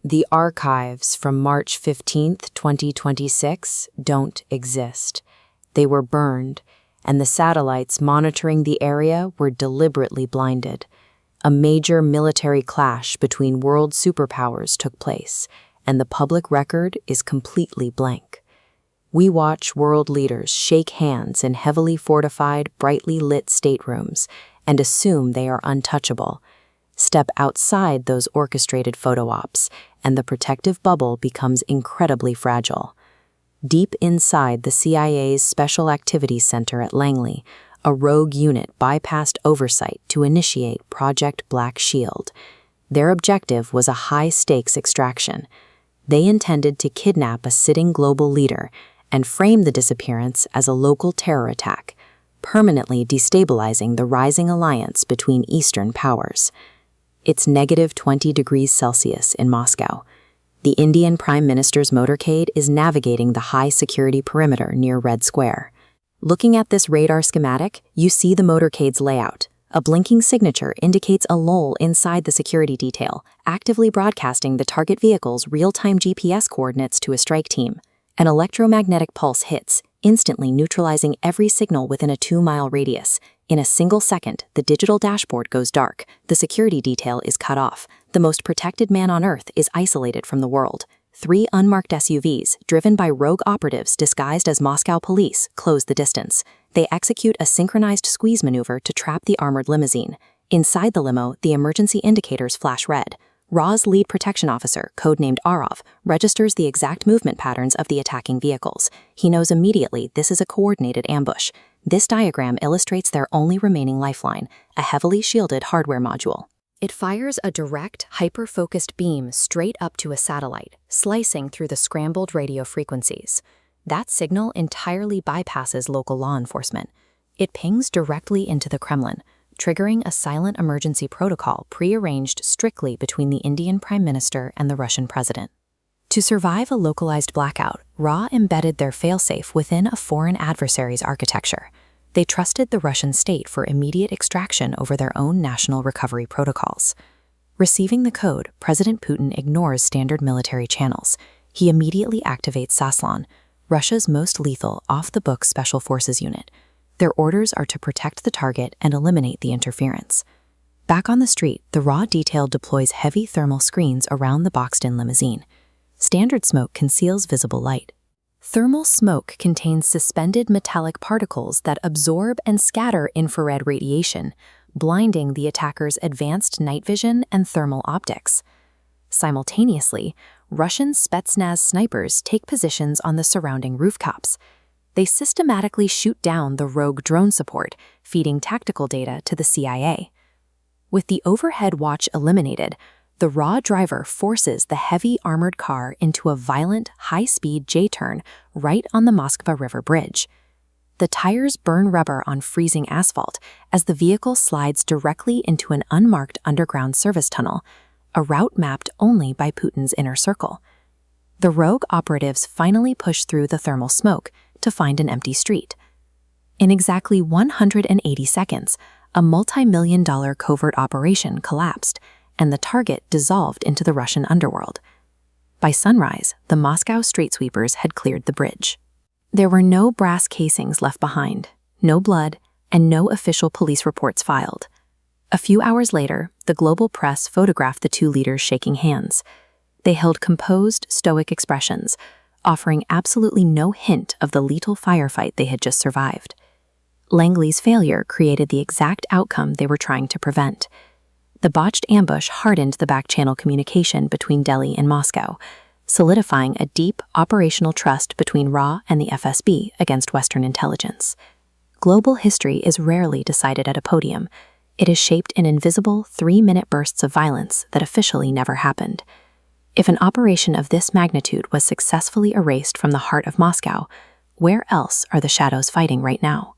The archives from March 15th, 2026 don't exist. They were burned, and the satellites monitoring the area were deliberately blinded. A major military clash between world superpowers took place, and the public record is completely blank. We watch world leaders shake hands in heavily fortified, brightly lit staterooms and assume they are untouchable. Step outside those orchestrated photo ops, and the protective bubble becomes incredibly fragile. Deep inside the CIA's Special Activities Center at Langley, a rogue unit bypassed oversight to initiate Project Black Shield. Their objective was a high-stakes extraction. They intended to kidnap a sitting global leader and frame the disappearance as a local terror attack, permanently destabilizing the rising alliance between Eastern powers. It's negative 20 degrees Celsius in Moscow. The Indian Prime Minister's motorcade is navigating the high-security perimeter near Red Square. Looking at this radar schematic, you see the motorcade's layout. A blinking signature indicates a lull inside the security detail, actively broadcasting the target vehicle's real-time GPS coordinates to a strike team. An electromagnetic pulse hits, instantly neutralizing every signal within a 2-mile radius. In a single second, the digital dashboard goes dark, the security detail is cut off, the most protected man on Earth is isolated from the world. 3 unmarked SUVs, driven by rogue operatives disguised as Moscow police, close the distance. They execute a synchronized squeeze maneuver to trap the armored limousine. Inside the limo, the emergency indicators flash red. RA's lead protection officer, codenamed Arov, registers the exact movement patterns of the attacking vehicles. He knows immediately this is a coordinated ambush. This diagram illustrates their only remaining lifeline, a heavily shielded hardware module. It fires a direct, hyper-focused beam straight up to a satellite, slicing through the scrambled radio frequencies. That signal entirely bypasses local law enforcement. It pings directly into the Kremlin, triggering a silent emergency protocol prearranged strictly between the Indian Prime Minister and the Russian President. To survive a localized blackout, RA embedded their failsafe within a foreign adversary's architecture. They trusted the Russian state for immediate extraction over their own national recovery protocols. Receiving the code, President Putin ignores standard military channels. He immediately activates Zaslon, Russia's most lethal off-the-book special forces unit. Their orders are to protect the target and eliminate the interference. Back on the street, the RA detail deploys heavy thermal screens around the boxed-in limousine. Standard smoke conceals visible light. Thermal smoke contains suspended metallic particles that absorb and scatter infrared radiation, blinding the attacker's advanced night vision and thermal optics. Simultaneously, Russian Spetsnaz snipers take positions on the surrounding rooftops. They systematically shoot down the rogue drone support, feeding tactical data to the CIA. With the overhead watch eliminated, the RA driver forces the heavy armored car into a violent, high-speed J-turn right on the Moskva River Bridge. The tires burn rubber on freezing asphalt as the vehicle slides directly into an unmarked underground service tunnel, a route mapped only by Putin's inner circle. The rogue operatives finally push through the thermal smoke to find an empty street. In exactly 180 seconds, a multi-million-dollar covert operation collapsed, and the target dissolved into the Russian underworld. By sunrise, the Moscow street sweepers had cleared the bridge. There were no brass casings left behind, no blood, and no official police reports filed. A few hours later, the global press photographed the 2 leaders shaking hands. They held composed, stoic expressions, offering absolutely no hint of the lethal firefight they had just survived. Langley's failure created the exact outcome they were trying to prevent. The botched ambush hardened the back-channel communication between Delhi and Moscow, solidifying a deep operational trust between RA and the FSB against Western intelligence. Global history is rarely decided at a podium. It is shaped in invisible 3-minute bursts of violence that officially never happened. If an operation of this magnitude was successfully erased from the heart of Moscow, where else are the shadows fighting right now?